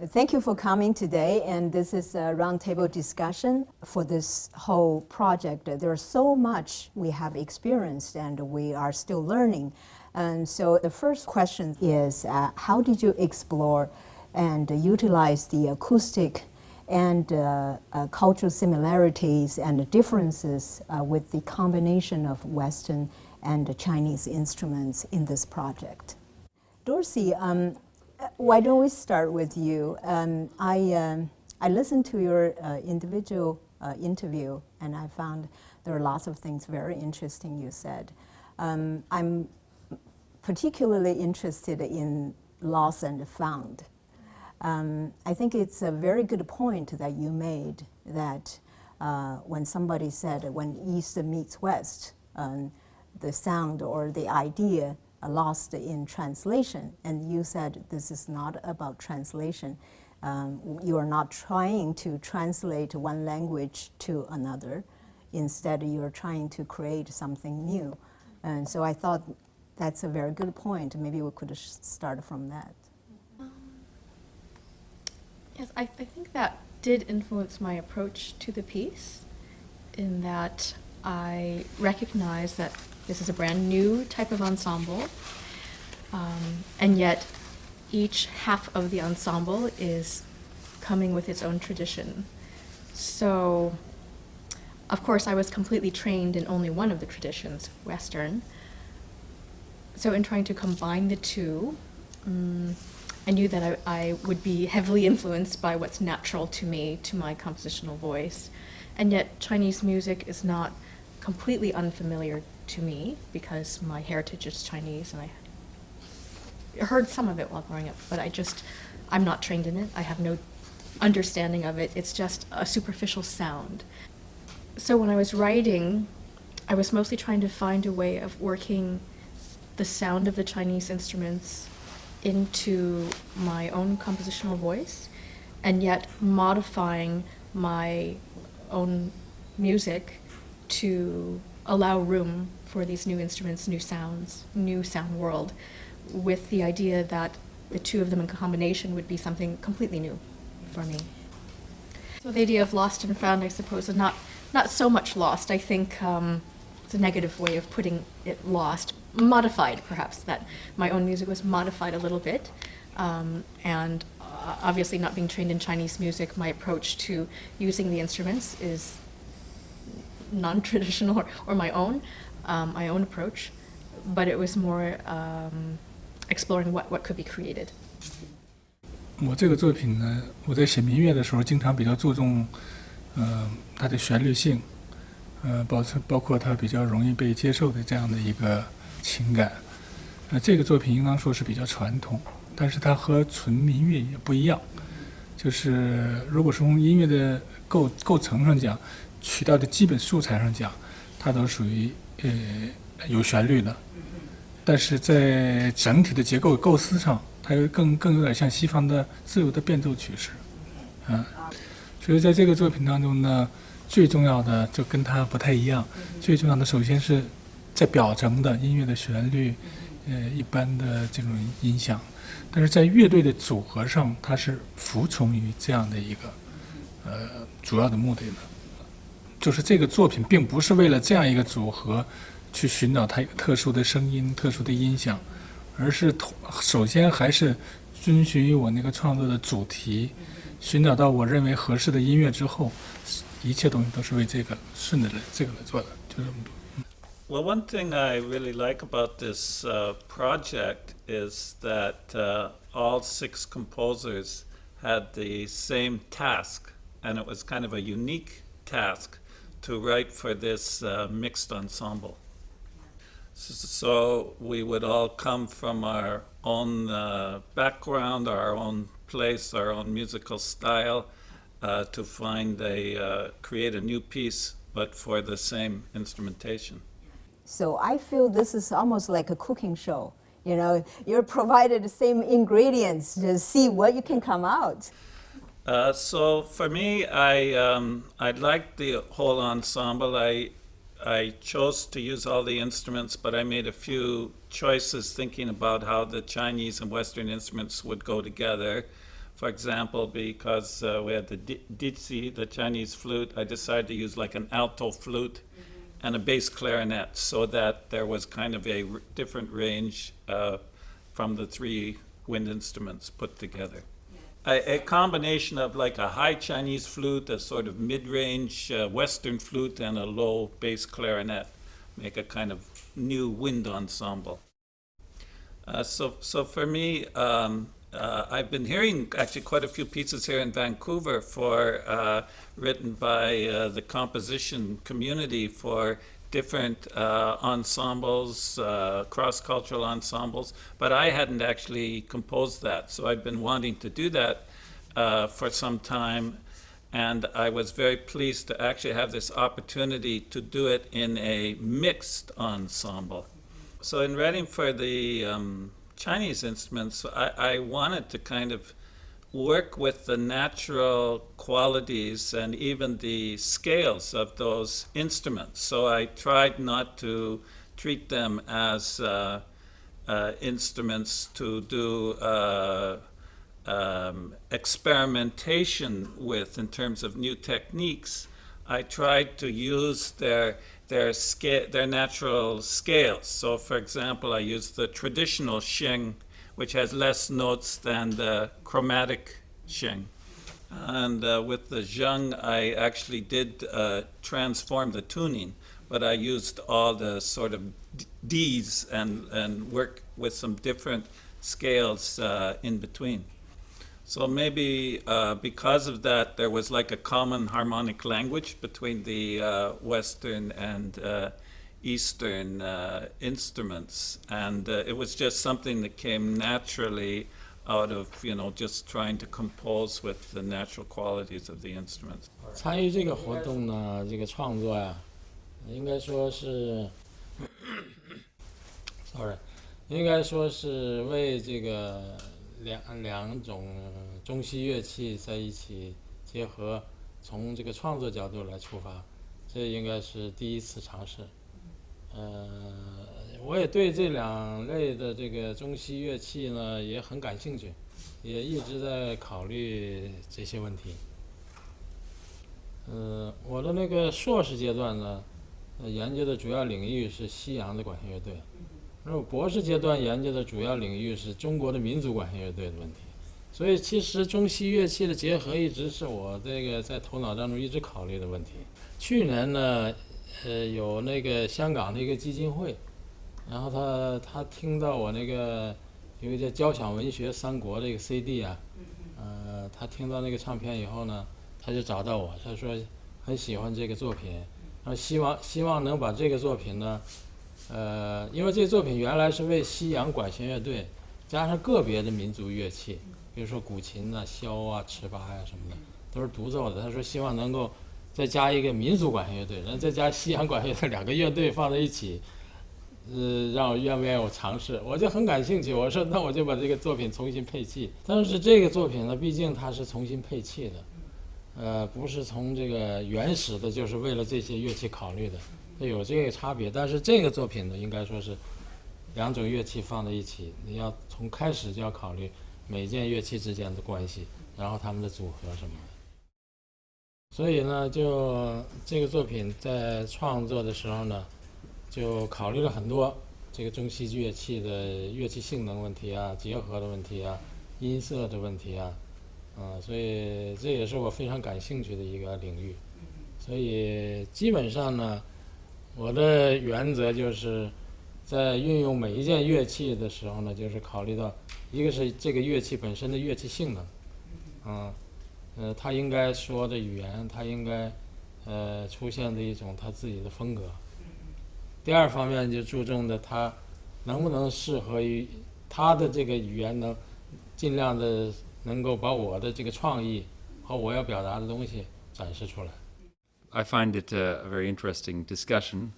Thank you for coming today, and this is a roundtable discussion for this whole project. There's so much we have experienced and we are still learning. And so the first question is, how did you explore and utilize the acoustic and cultural similarities and differences with the combination of Western and Chinese instruments in this project? Dorsey, why don't we start with you? I listened to your individual interview, and I found there are lots of things very interesting you said. I'm particularly interested in lost and found. I think it's a very good point that you made that when somebody said when East meets West, the sound or the idea lost in translation, and you said this is not about translation. You are not trying to translate one language to another. Instead, you're trying to create something new. And so I thought that's a very good point. Maybe we could start from that. Yes, I think that did influence my approach to the piece, in that I recognize that this is a brand new type of ensemble, and yet each half of the ensemble is coming with its own tradition. So, of course, I was completely trained in only one of the traditions, Western. So in trying to combine the two, I knew that I would be heavily influenced by what's natural to me, to my compositional voice. And yet Chinese music is not completely unfamiliar to me because my heritage is Chinese, and I heard some of it while growing up, but I'm not trained in it. I have no understanding of it. It's just a superficial sound. So when I was writing, I was mostly trying to find a way of working the sound of the Chinese instruments into my own compositional voice, and yet modifying my own music to allow room for these new instruments, new sounds, new sound world, with the idea that the two of them in combination would be something completely new for me. So the idea of lost and found, I suppose, is not so much lost. I think it's a negative way of putting it, lost. Modified, perhaps, that my own music was modified a little bit. And obviously not being trained in Chinese music, my approach to using the instruments is non-traditional or my own approach, but it was more exploring what could be created. 我这个作品呢，我在写民乐的时候，经常比较注重，它的旋律性，包括它比较容易被接受的这样的一个情感。这个作品应当说是比较传统，但是它和纯民乐也不一样。就是如果从音乐的构成上讲，曲调的基本素材上讲，它都属于有旋律的，但是在整体的结构构思上，它更有点像西方的自由的变奏曲式，所以在这个作品当中呢，最重要的就跟它不太一样，最重要的首先是在表层的音乐的旋律，一般的这种音响，但是在乐队的组合上，它是服从于这样的一个主要的目的的。就是这个作品并不是为了这样一个组合去寻找它特殊的声音、特殊的音响，而是首先还是遵循于我那个创作的主题，寻找到我认为合适的音乐之后，一切东西都是为这个顺着这个来做的，就这么多。Well, one thing I really like about this project is that all 6 composers had the same task, and it was kind of a unique task to write for this mixed ensemble. So we would all come from our own background, our own place, our own musical style, to create a new piece, but for the same instrumentation. So I feel this is almost like a cooking show. You know, you're provided the same ingredients to see what you can come out. So for me, I liked the whole ensemble. I chose to use all the instruments, but I made a few choices thinking about how the Chinese and Western instruments would go together. For example, because we had the dizi, the Chinese flute, I decided to use like an alto flute and a bass clarinet so that there was kind of a different range from the three wind instruments put together. A combination of like a high Chinese flute, a sort of mid-range Western flute, and a low bass clarinet make a kind of new wind ensemble. So for me, I've been hearing actually quite a few pieces here in Vancouver written by the composition community for different ensembles, cross-cultural ensembles, but I hadn't actually composed that. So I've been wanting to do that for some time, and I was very pleased to actually have this opportunity to do it in a mixed ensemble. So in writing for the Chinese instruments, I wanted to kind of work with the natural qualities and even the scales of those instruments. So I tried not to treat them as instruments to do experimentation with in terms of new techniques. I tried to use their natural scales. So, for example, I used the traditional sheng, which has less notes than the chromatic sheng. And with the zheng, I actually did transform the tuning, but I used all the sort of Ds and work with some different scales in between. So maybe because of that, there was like a common harmonic language between the Western and Eastern instruments. And it was just something that came naturally out of, just trying to compose with the natural qualities of the instruments. 参与这个活动呢，这个创作呀，应该说是，sorry，应该说是为这个两种中西乐器在一起结合，从这个创作角度来出发，这应该是第一次尝试。我也对这两类的这个中西乐器呢也很感兴趣，也一直在考虑这些问题。我的那个硕士阶段呢，研究的主要领域是西洋的管弦乐队，那么博士阶段研究的主要领域是中国的民族管弦乐队的问题。所以其实中西乐器的结合一直是我这个在头脑当中一直考虑的问题。去年呢，有那个香港的一个基金会，然后他听到我那个有一个叫交响文学三国的一个 CD 啊，他听到那个唱片以后呢，他就找到我，他说很喜欢这个作品，然后希望能把这个作品呢，因为这个作品原来是为西洋管弦乐队加上个别的民族乐器，比如说古琴啊、箫啊、尺八呀什么的，都是独奏的。他说希望能够再加一个民族管弦乐队，然后再加西洋管弦乐队，两个乐队放在一起，让我愿不愿意我尝试，我就很感兴趣。我说那我就把这个作品重新配器。但是这个作品呢，毕竟它是重新配器的，不是从这个原始的，就是为了这些乐器考虑的，有这个差别。但是这个作品呢，应该说是两种乐器放在一起，你要从开始就要考虑每件乐器之间的关系，然后它们的组合什么的。所以呢，就这个作品在创作的时候呢，就考虑了很多这个中西乐器的乐器性能问题啊、结合的问题啊、音色的问题啊，所以这也是我非常感兴趣的一个领域。所以基本上呢，我的原则就是在运用每一件乐器的时候呢，就是考虑到一个是这个乐器本身的乐器性能，它应该说的语言，它应该出现的一种它自己的风格。第二方面就注重的它能不能适合于它的这个语言，能尽量的能够把我的这个创意和我要表达的东西展示出来。I find it a very interesting discussion.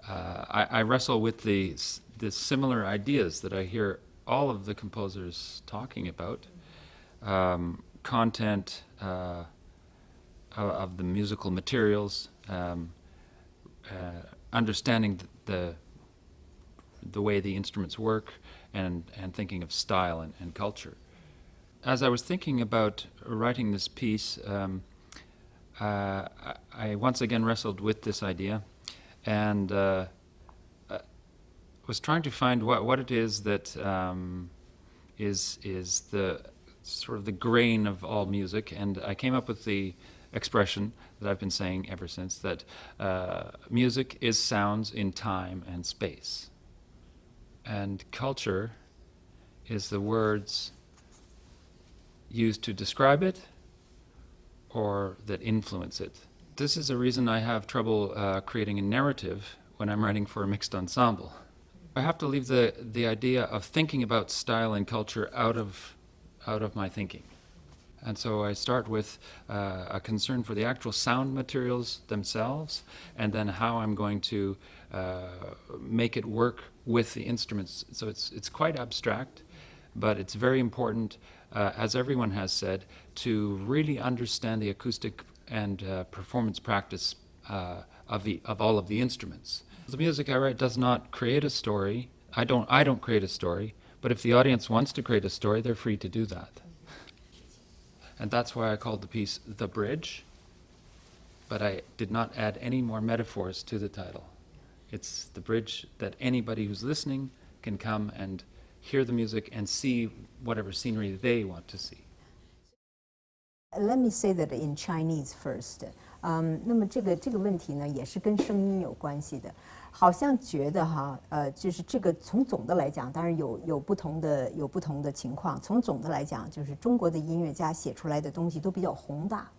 I wrestle with the similar ideas that I hear all of the composers talking about. Content of the musical materials, understanding the way the instruments work, and thinking of style and culture. As I was thinking about writing this piece, I once again wrestled with this idea, and was trying to find what it is that is the sort of the grain of all music, and I came up with the expression that I've been saying ever since, that music is sounds in time and space, and culture is the words used to describe it or that influence it. This is a reason I have trouble creating a narrative when I'm writing for a mixed ensemble. I have to leave the idea of thinking about style and culture out of my thinking. And so I start with a concern for the actual sound materials themselves, and then how I'm going to make it work with the instruments. So it's quite abstract, but it's very important, as everyone has said, to really understand the acoustic and performance practice of all of the instruments. The music I write does not create a story. I don't create a story, but if the audience wants to create a story, they're free to do that. And that's why I called the piece The Bridge, but I did not add any more metaphors to the title. It's the bridge that anybody who's listening can come and hear the music and see whatever scenery they want to see. Let me say that in Chinese first. 那么这个问题呢，也是跟声音有关系的。好像觉得哈，就是这个从总的来讲，当然有不同的情况。从总的来讲，就是中国的音乐家写出来的东西都比较宏大，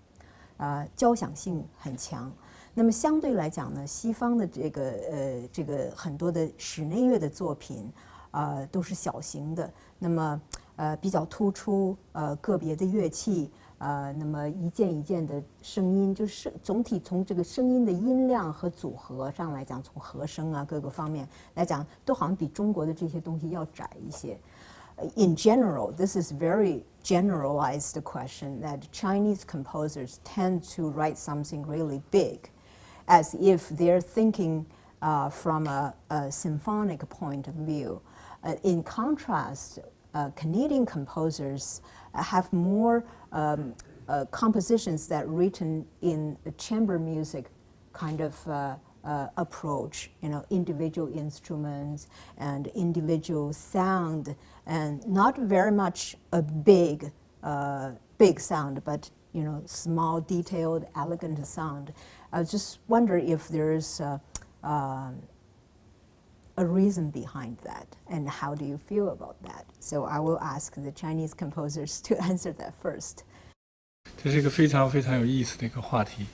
交响性很强。那么相对来讲呢，西方的这个很多的室内乐的作品，都是小型的，那么比较突出个别的乐器。那么一件一件的声音，就是总体从这个声音的音量和组合上来讲，从和声啊各个方面来讲，都好像比中国的这些东西要窄一些。In general, this is very generalized question that Chinese composers tend to write something really big, as if they're thinking from a symphonic point of view. In contrast, Canadian composers have more compositions that written in a chamber music kind of approach, individual instruments and individual sound, and not very much a big sound, but small, detailed, elegant sound. I just wonder if there's a reason behind that, and how do you feel about that? So I will ask the Chinese composers to answer that first. 这是一个非常非常有意思的一个话题。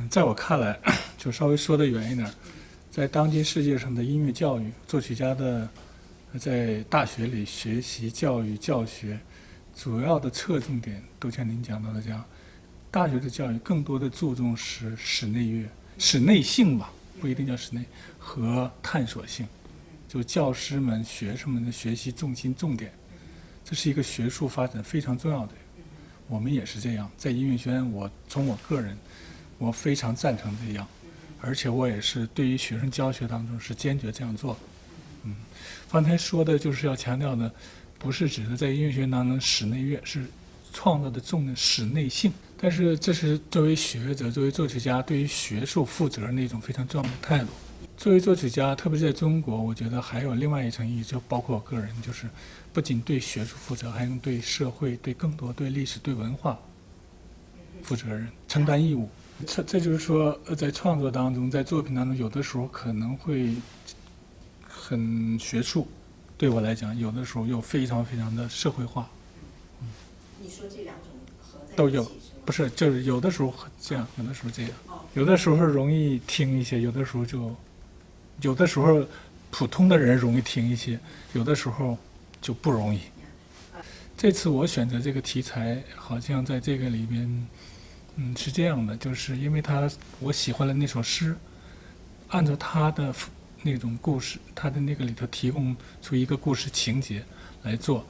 在我看来，就稍微说得远一点，在当今世界上的音乐教育，作曲家的在大学里学习教育教学，主要的侧重点都像您讲到的这样，大学的教育更多的注重是室内乐、室内性吧，不一定叫室内，和探索性，就教师们、学生们的学习重心重点，这是一个学术发展非常重要的。我们也是这样，在音乐学院，从我个人，我非常赞成这样，而且我也是对于学生教学当中是坚决这样做。刚才说的就是要强调的，不是指的在音乐学院当中室内乐是创造的重点室内性，但是这是作为学者、作为作曲家对于学术负责任的一种非常重要的态度。作为作曲家，特别是在中国，我觉得还有另外一层意义，就包括我个人，就是不仅对学术负责，还能对社会、对更多、对历史、对文化负责任，承担义务。这就是说，在创作当中，在作品当中，有的时候可能会很学术，对我来讲，有的时候又非常非常的社会化。你说这两种合在都有，不是，就是有的时候这样，有的时候这样，有的时候容易听一些，有的时候普通的人容易听一些，有的时候就不容易。这次我选择这个题材，好像在这个里边，是这样的，就是因为我喜欢了那首诗，按照他的那种故事，他的那个里头提供出一个故事情节来做，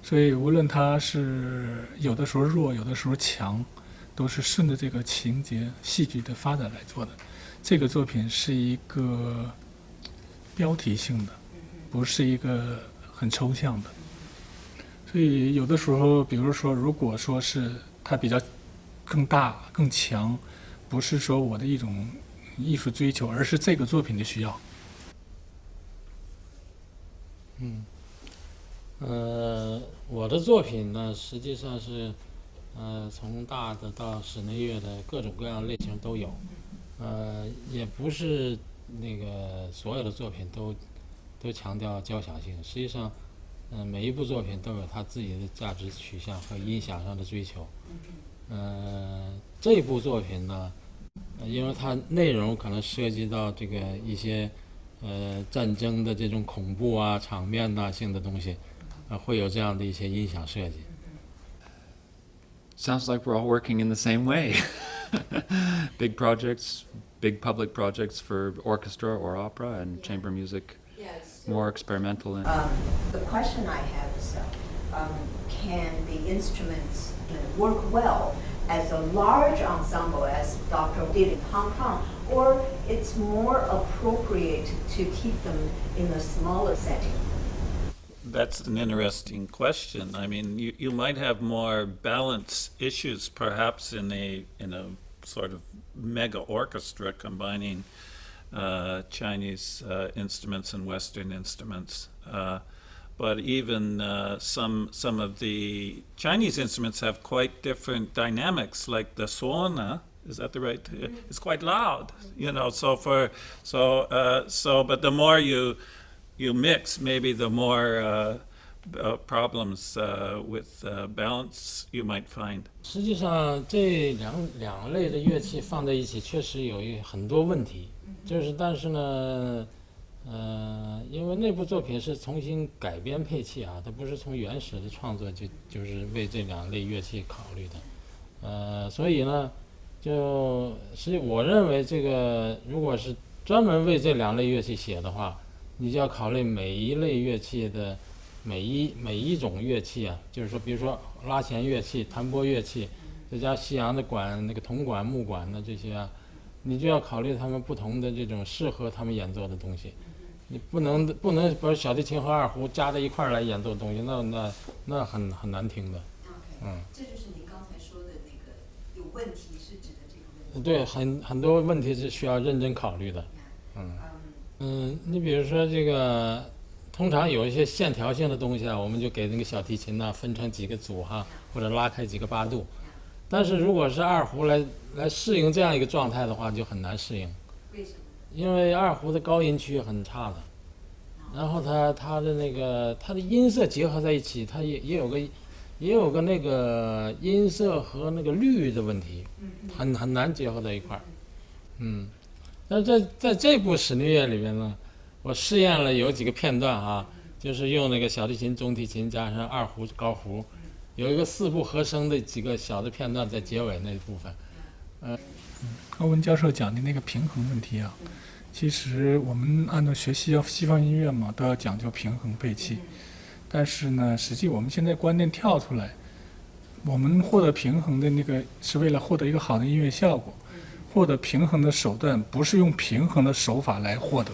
所以无论他是有的时候弱，有的时候强，都是顺着这个情节戏剧的发展来做的。这个作品是一个标题性的，不是一个很抽象的。所以有的时候，比如说，如果说是它比较更大、更强，不是说我的一种艺术追求，而是这个作品的需要。我的作品呢，实际上是，从大的到室内乐的各种各样类型都有，也不是那个所有的作品都强调交响性。实际上，每一部作品都有它自己的价值取向和音响上的追求。这部作品呢，因为它内容可能涉及到这个一些战争的这种恐怖啊、场面呐性的东西，会有这样的一些音响设计。Sounds like we're all working in the same way. Big projects, big public projects for orchestra or opera, and chamber music, more experimental. And The question I have is, can the instruments work well as a large ensemble as Dr. did in Hong Kong, or it's more appropriate to keep them in a smaller setting? That's an interesting question. I mean, you might have more balance issues perhaps in a sort of mega orchestra combining Chinese instruments and Western instruments. But even some of the Chinese instruments have quite different dynamics, like the suona. Is that the right? It's quite loud, you know. But the more you mix, maybe the more problems with balance you might find. 实际上，这两类的乐器放在一起，确实有很多问题。但是呢，因为那部作品是重新改编配器啊，它不是从原始的创作就是为这两类乐器考虑的。所以呢，实际我认为这个如果是专门为这两类乐器写的话，你就要考虑每一类乐器的每一种乐器啊，就是说，比如说拉弦乐器、弹拨乐器，再加西洋的管、那个铜管、木管的这些啊，你就要考虑他们不同的这种适合他们演奏的东西。你不能把小提琴和二胡加在一块儿来演奏的东西，那很难听的。这就是你刚才说的那个有问题是指的这个问题。对，很多问题是需要认真考虑的。你比如说这个，通常有一些线条性的东西啊，我们就给那个小提琴呢分成几个组哈，或者拉开几个八度。但是如果是二胡来适应这样一个状态的话，就很难适应。为什么？因为二胡的高音区很差的，然后它的音色结合在一起，它也有个那个音色和那个律的问题，很难结合在一块儿。但是在这部室内乐里面呢，我试验了有几个片段啊，就是用那个小提琴、中提琴加上二胡、高胡，有一个四部和声的几个小的片段在结尾那部分。高文教授讲的那个平衡问题啊，其实我们按照学西方音乐嘛，都要讲究平衡配器。但是呢，实际我们现在观念跳出来，我们获得平衡的那个是为了获得一个好的音乐效果。获得平衡的手段不是用平衡的手法来获得，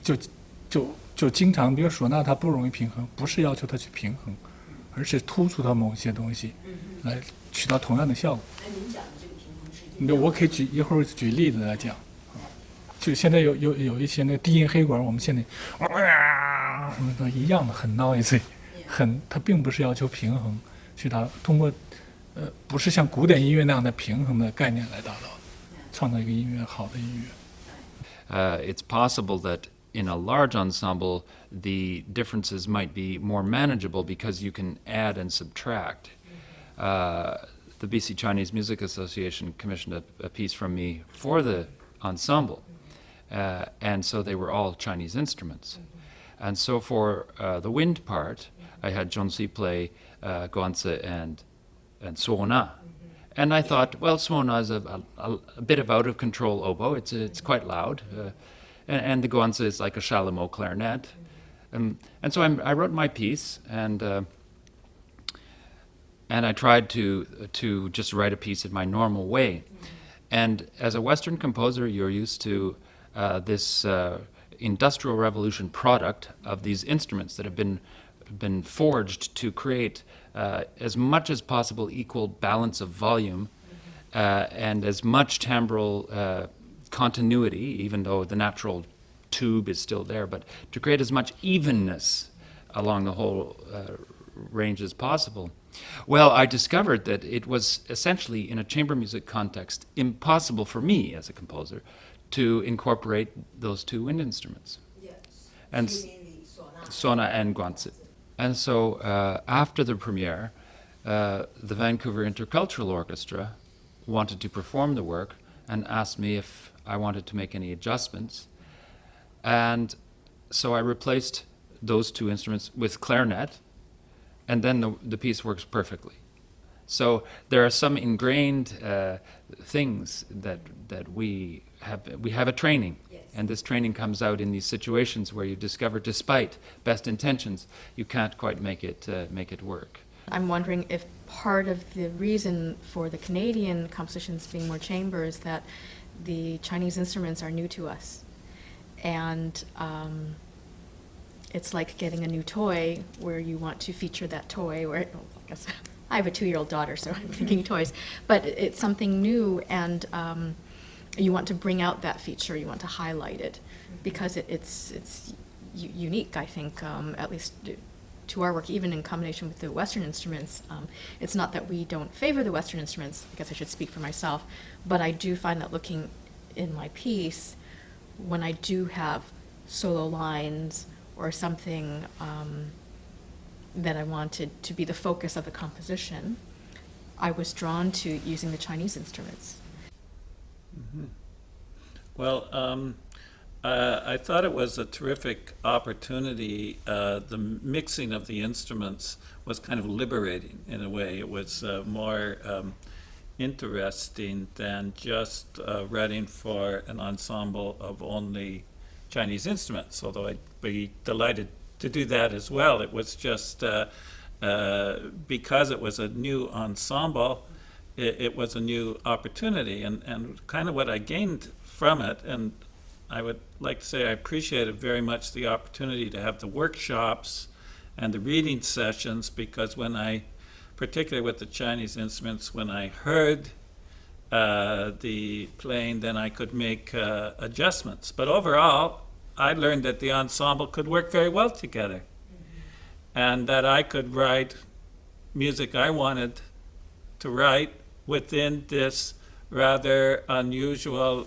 就经常，比如唢呐它不容易平衡，不是要求它去平衡，而是突出它某些东西，来起到同样的效果。那您讲的这个平衡是？我可以一会儿举例子来讲，就现在有一些那个低音黑管，我们现在一样的很noisy，它并不是要求平衡，去通过不是像古典音乐那样的平衡的概念来达到。创造一个音乐好的音乐。It's possible that in a large ensemble, the differences might be more manageable because you can add and subtract. The BC Chinese Music Association commissioned a piece from me for the ensemble, and so they were all Chinese instruments. And so for the wind part, I had Zhongxi play guanzi and suona. And I thought, well, suona is a bit of out of control oboe. It's quite loud, and the guanzi is like a chalumeau clarinet. And so I wrote my piece, and I tried to just write a piece in my normal way. And as a Western composer, you're used to this industrial revolution product of these instruments that have been forged to create as much as possible equal balance of volume and as much timbral continuity, even though the natural tube is still there, but to create as much evenness along the whole range as possible. Well, I discovered that it was essentially, in a chamber music context, impossible for me as a composer to incorporate those two wind instruments. Yes. And Sona and Guanzi. And so after the premiere, the Vancouver Intercultural Orchestra wanted to perform the work and asked me if I wanted to make any adjustments. And so I replaced those two instruments with clarinet, and then the piece works perfectly. So there are some ingrained things that we have a training, and this training comes out in these situations where you discover, despite best intentions, you can't quite make it work. I'm wondering if part of the reason for the Canadian compositions being more chamber is that the Chinese instruments are new to us. And it's like getting a new toy where you want to feature that toy, I guess I have a 2-year-old daughter, so I'm thinking toys, but it's something new, and you want to bring out that feature, you want to highlight it, because it's unique, I think, at least to our work, even in combination with the Western instruments. It's not that we don't favor the Western instruments, I guess I should speak for myself, but I do find that looking in my piece, when I do have solo lines or something that I wanted to be the focus of the composition, I was drawn to using the Chinese instruments. Mm-hmm. Well, I thought it was a terrific opportunity. The mixing of the instruments was kind of liberating in a way. It was more interesting than just writing for an ensemble of only Chinese instruments, although I'd be delighted to do that as well. It was just because it was a new ensemble, it was a new opportunity, and kind of what I gained from it, and I would like to say I appreciated very much the opportunity to have the workshops and the reading sessions, because when I, particularly with the Chinese instruments, when I heard the playing, then I could make adjustments. But overall, I learned that the ensemble could work very well together, and that I could write music I wanted to write within this rather unusual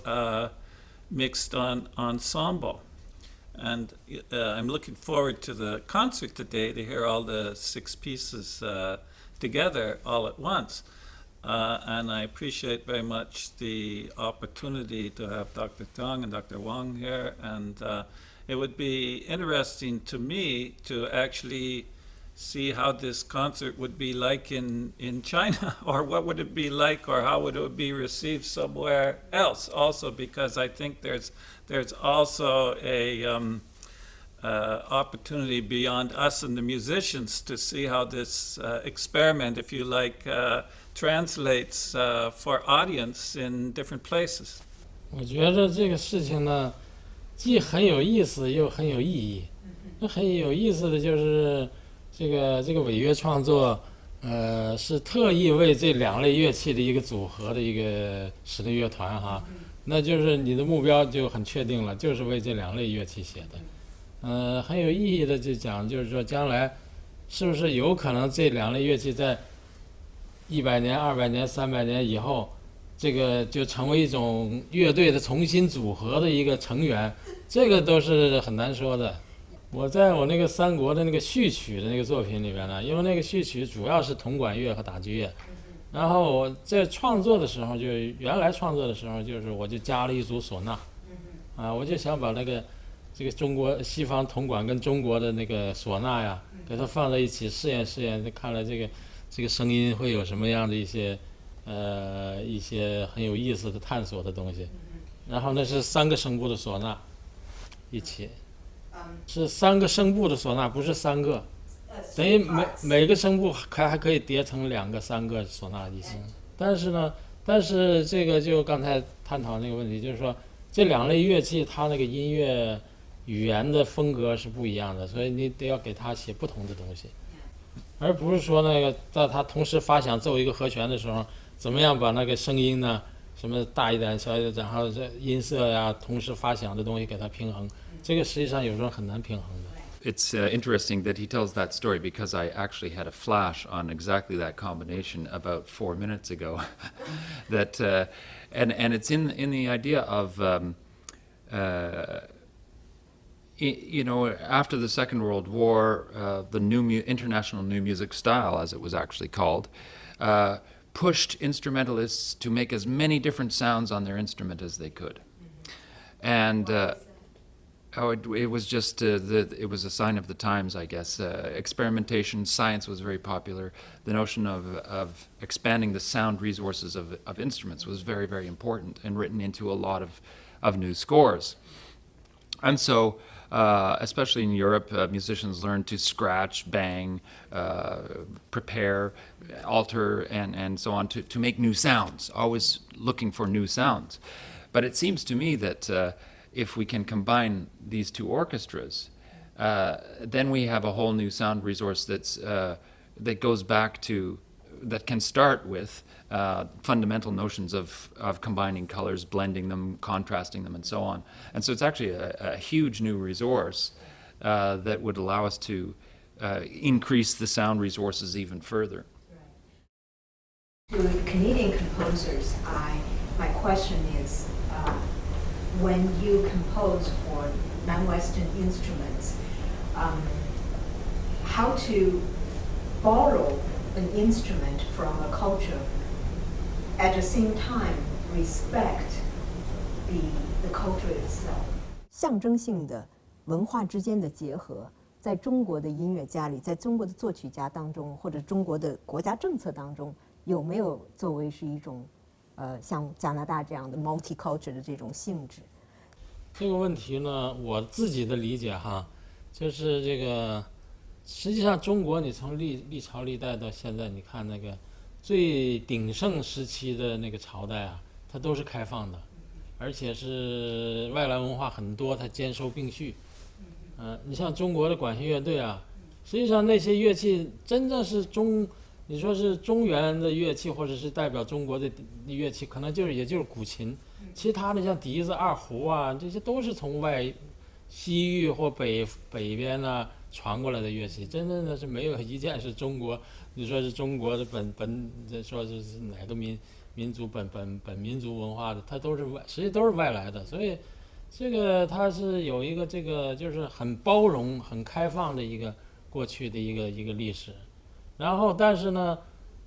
mixed ensemble. And I'm looking forward to the concert today to hear all the 6 pieces together all at once. And I appreciate very much the opportunity to have Dr. Tong and Dr. Wang here. And it would be interesting to me to actually see how this concert would be like in China, or what would it be like, or how would it be received somewhere else also, because I think there's also a opportunity beyond us and the musicians to see how this experiment, if you like, translates for audience in different places. 我觉得这个事情呢，既很有意思又很有意义。那很有意思的就是这个违约创作，是特意为这2类乐器的一个组合的一个室内乐团哈，那就是你的目标就很确定了，就是为这2类乐器写的。很有意义的就讲，就是说将来是不是有可能这2类乐器在100年、200年、300年以后，这个就成为一种乐队的重新组合的一个成员，这个都是很难说的。我在我那个三国的那个序曲的那个作品里边呢，因为那个序曲主要是铜管乐和打击乐，然后我在创作的时候，就原来创作的时候，就是我就加了一组唢呐，我就想把这个中国西方铜管跟中国的那个唢呐呀，给它放在一起试验试验，看了这个声音会有什么样的一些很有意思的探索的东西。然后那是3个声部的唢呐一起。是3个声部的唢呐，不是3个，等于每个声部还可以叠成2个、3个唢呐一起。但是这个就刚才探讨那个问题，就是说这2类乐器它那个音乐语言的风格是不一样的，所以你得要给他写不同的东西，而不是说那个在他同时发响奏一个和弦的时候，怎么样把那个声音呢，什么大一点、小一点，然后这音色呀，同时发响的东西给它平衡，这个实际上有时候很难平衡的。It's interesting that he tells that story because I actually had a flash on exactly that combination about 4 minutes ago. That and it's in the idea of you know, after the Second World War, the international new music style, as it was actually called, pushed instrumentalists to make as many different sounds on their instrument as they could, and. It was just it was a sign of the times, I guess. Experimentation, science was very popular. The notion of expanding the sound resources of instruments was very, very important and written into a lot of new scores. And so, especially in Europe, musicians learned to scratch, bang, prepare, alter, and so on to make new sounds, always looking for new sounds. But it seems to me that if we can combine these two orchestras, then we have a whole new sound resource that goes back to, that can start with fundamental notions of combining colors, blending them, contrasting them, and so on. And so it's actually a huge new resource that would allow us to increase the sound resources even further. To Canadian composers, my question is, when you compose for non-Western instruments, how to borrow an instrument from a culture, at the same time respect the culture itself. 象征性的文化之间的结合，在中国的音乐家里，在中国的作曲家当中，或者中国的国家政策当中，有没有作为是一种像加拿大这样的 multicultural 的这种性质？这个问题呢，我自己的理解哈，就是这个，实际上中国你从历朝历代到现在，你看那个最鼎盛时期的那个朝代啊，它都是开放的，而且是外来文化很多，它兼收并蓄。你像中国的管弦乐队啊，实际上那些乐器真正是你说是中原的乐器，或者是代表中国的乐器，可能也就是古琴。其他的像笛子、二胡啊，这些都是从西域或北边呢传过来的乐器，真正的是没有一件是中国，你说是中国的说是哪个民族本民族文化的，它实际都是外来的，所以这个它是有一个这个就是很包容、很开放的一个过去的一个历史，然后但是呢。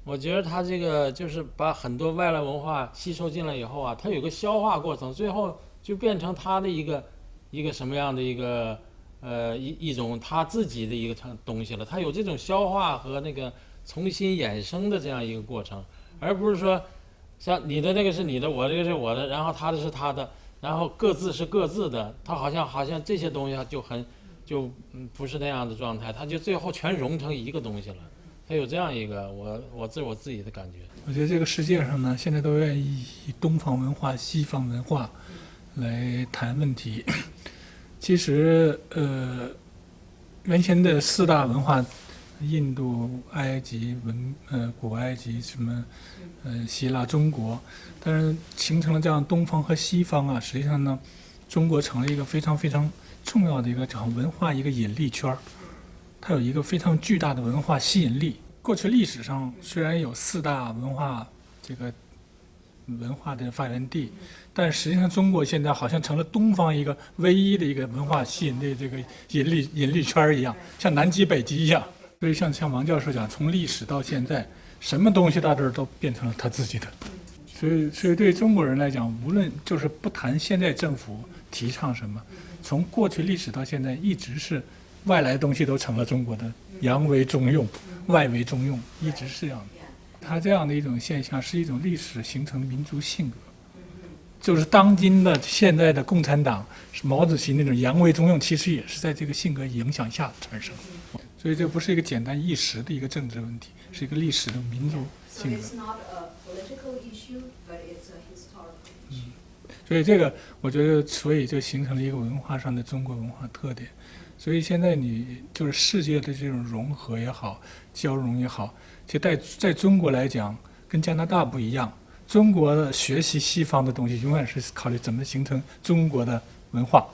我觉得它这个就是把很多外来文化吸收进来以后啊，它有个消化过程，最后就变成它的一个什么样的一种它自己的一个东西了。它有这种消化和那个重新衍生的这样一个过程，而不是说像你的那个是你的，我这个是我的，然后他的是他的，然后各自是各自的，它好像这些东西就不是那样的状态，它就最后全融成一个东西了。它有这样一个我自己的感觉。我觉得这个世界上呢，现在都愿意以东方文化、西方文化来谈问题。其实原先的4大文化，印度、埃及、古埃及什么希腊、中国，但是形成了这样东方和西方啊，实际上呢，中国成了一个非常非常重要的一个讲文化一个引力圈。它有一个非常巨大的文化吸引力。过去历史上虽然有4大文化文化的发源地，但实际上中国现在好像成了东方一个唯一的一个文化吸引力这个引力圈一样，像南极北极一样。所以像王教授讲，从历史到现在，什么东西到这儿都变成了他自己的。所以对中国人来讲，无论就是不谈现在政府提倡什么，从过去历史到现在一直是。外来的东西都成了中国的，洋为中用，外为中用，一直是这样的。它这样的一种现象是一种历史形成的民族性格，就是当今的现在的共产党，毛主席那种洋为中用，其实也是在这个性格影响下产生的。所以这不是一个简单一时的一个政治问题，是一个历史的民族性格。所以这个我觉得，所以就形成了一个文化上的中国文化特点。所以现在你就是世界的这种融合也好，交融也好，其实在中国来讲，跟加拿大不一样。中国学习西方的东西，永远是考虑怎么形成中国的文化，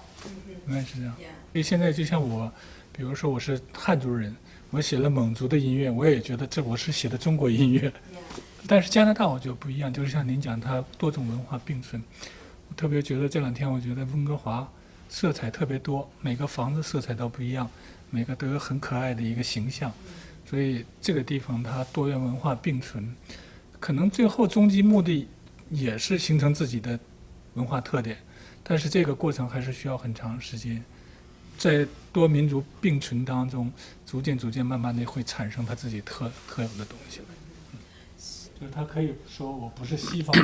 永远是这样。所以现在就像我，比如说我是汉族人，我写了蒙族的音乐，我也觉得我是写的中国音乐。但是加拿大我觉得不一样，就是像您讲，它多种文化并存。我特别觉得这2天，我觉得温哥华色彩特别多，每个房子色彩都不一样，每个都有很可爱的一个形象。所以这个地方它多元文化并存，可能最后终极目的也是形成自己的文化特点，但是这个过程还是需要很长时间。在多民族并存当中，逐渐慢慢的会产生它自己特有的东西来。就是他可以说我不是西方，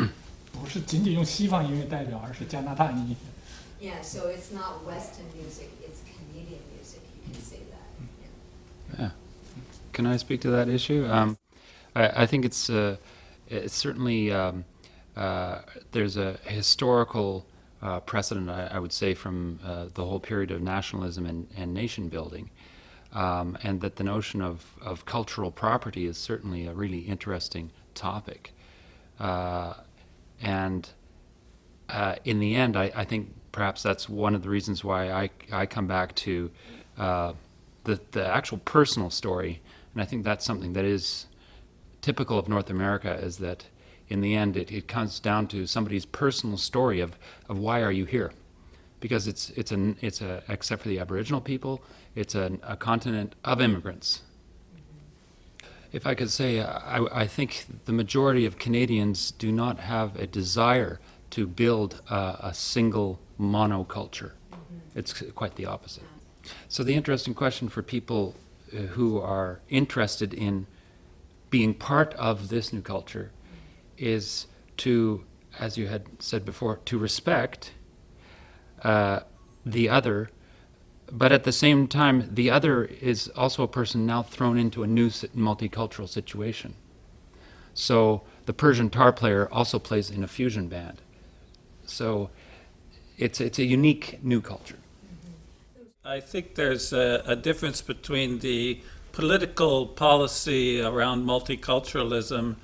不是仅仅用西方音乐代表，而是加拿大音乐。Yeah, so it's not Western music, it's Canadian music, you can say that. Yeah. Can I speak to that issue? I think it's certainly there's a historical precedent, I would say, from the whole period of nationalism and nation building, and that the notion of cultural property is certainly a really interesting topic. And in the end, I think perhaps that's one of the reasons why I come back to the actual personal story. And I think that's something that is typical of North America, is that in the end it comes down to somebody's personal story of why are you here? Because it's except for the Aboriginal people, it's a continent of immigrants. If I could say, I think the majority of Canadians do not have a desire to build a single monoculture. It's quite the opposite. So the interesting question for people who are interested in being part of this new culture is to, as you had said before, to respect the other, but at the same time, the other is also a person now thrown into a new multicultural situation. So the Persian tar player also plays in a fusion band. So it's a unique new culture. I think there's a difference between the political policy around multiculturalism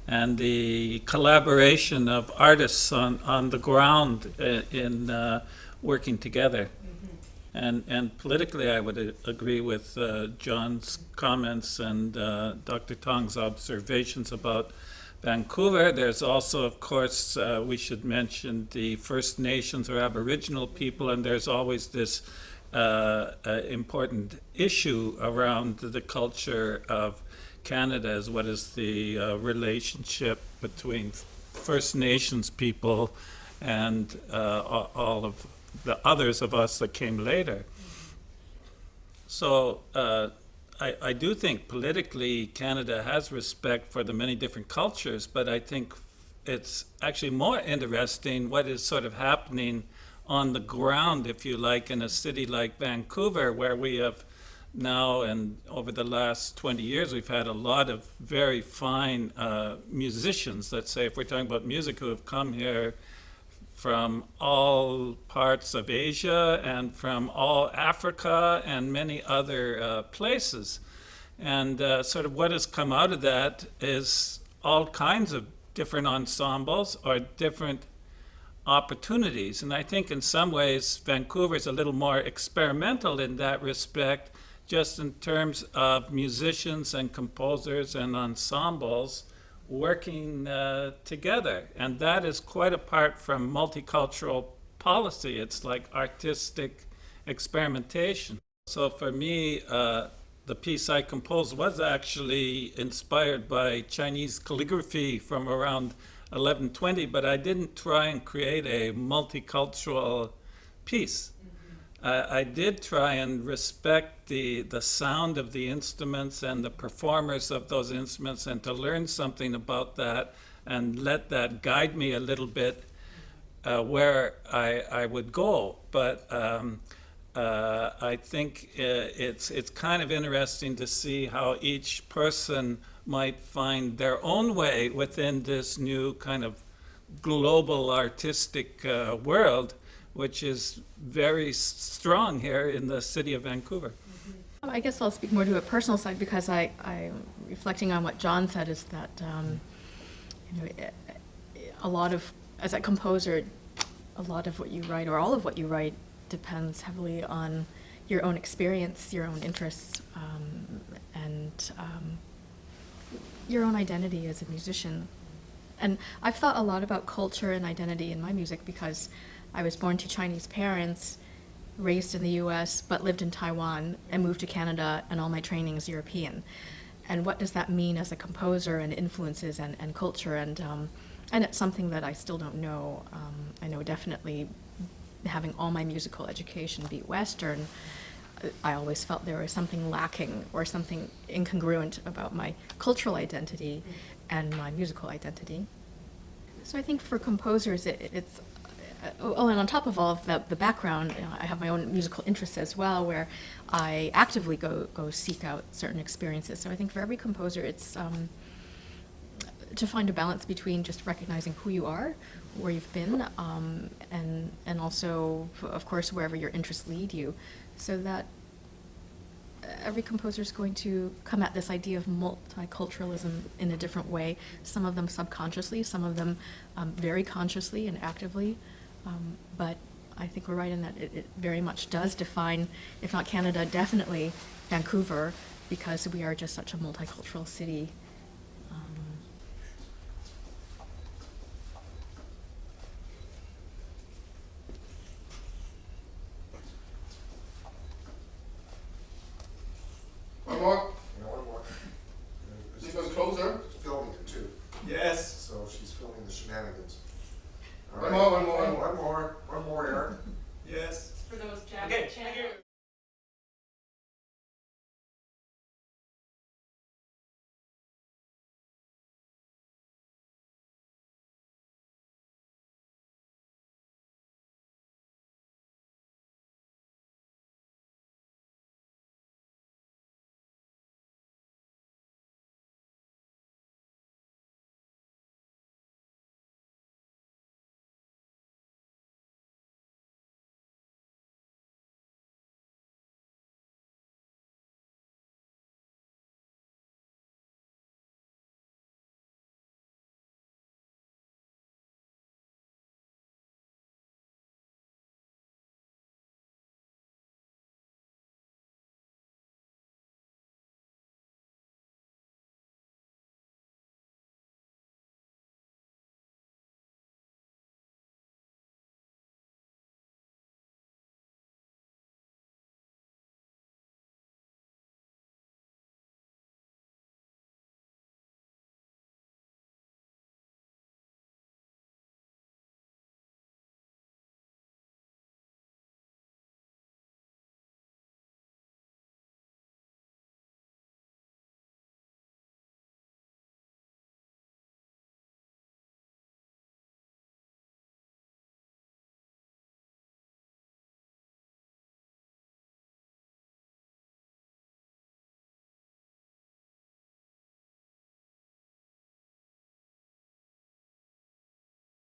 and the collaboration of artists on the ground in working together. And politically, I would agree with John's comments and Dr. Tong's observations about Vancouver. There's also, of course, we should mention the First Nations or Aboriginal people, and there's always this important issue around the culture of Canada, is what is the relationship between First Nations people and all of the others of us that came later. So I do think politically Canada has respect for the many different cultures, but I think it's actually more interesting what is sort of happening on the ground, if you like, in a city like Vancouver, where we have now, and over the last 20 years, we've had a lot of very fine musicians, let's say, if we're talking about music, who have come here from all parts of Asia and from all Africa and many other places. And sort of what has come out of that is all kinds of different ensembles or different opportunities. And I think in some ways Vancouver is a little more experimental in that respect, just in terms of musicians and composers and ensembles working together. And that is quite apart from multicultural policy. It's like artistic experimentation. So for me, the piece I composed was actually inspired by Chinese calligraphy from around 1120, but I didn't try and create a multicultural piece. I did try and respect the sound of the instruments and the performers of those instruments, and to learn something about that and let that guide me a little bit where I would go. But I think it's kind of interesting to see how each person might find their own way within this new kind of global artistic world, which is very strong here in the city of Vancouver. I guess I'll speak more to a personal side because I'm reflecting on what John said is that, a lot of, as a composer, a lot of what you write or all of what you write depends heavily on your own experience, your own interests, and your own identity as a musician. And I've thought a lot about culture and identity in my music because I was born to Chinese parents, raised in the US, but lived in Taiwan and moved to Canada, and all my training is European. And what does that mean as a composer and influences and culture? And it's something that I still don't know. I know definitely having all my musical education be Western, I always felt there was something lacking or something incongruent about my cultural identity and my musical identity. So I think for composers, it's oh, and on top of all of the background, I have my own musical interests as well, where I actively go seek out certain experiences. So I think for every composer, it's to find a balance between just recognizing who you are, where you've been, and also, of course, wherever your interests lead you, so that every composer is going to come at this idea of multiculturalism in a different way, some of them subconsciously, some of them very consciously and actively. But I think we're right in that it very much does define, if not Canada, definitely Vancouver, because we are just such a multicultural city. One more.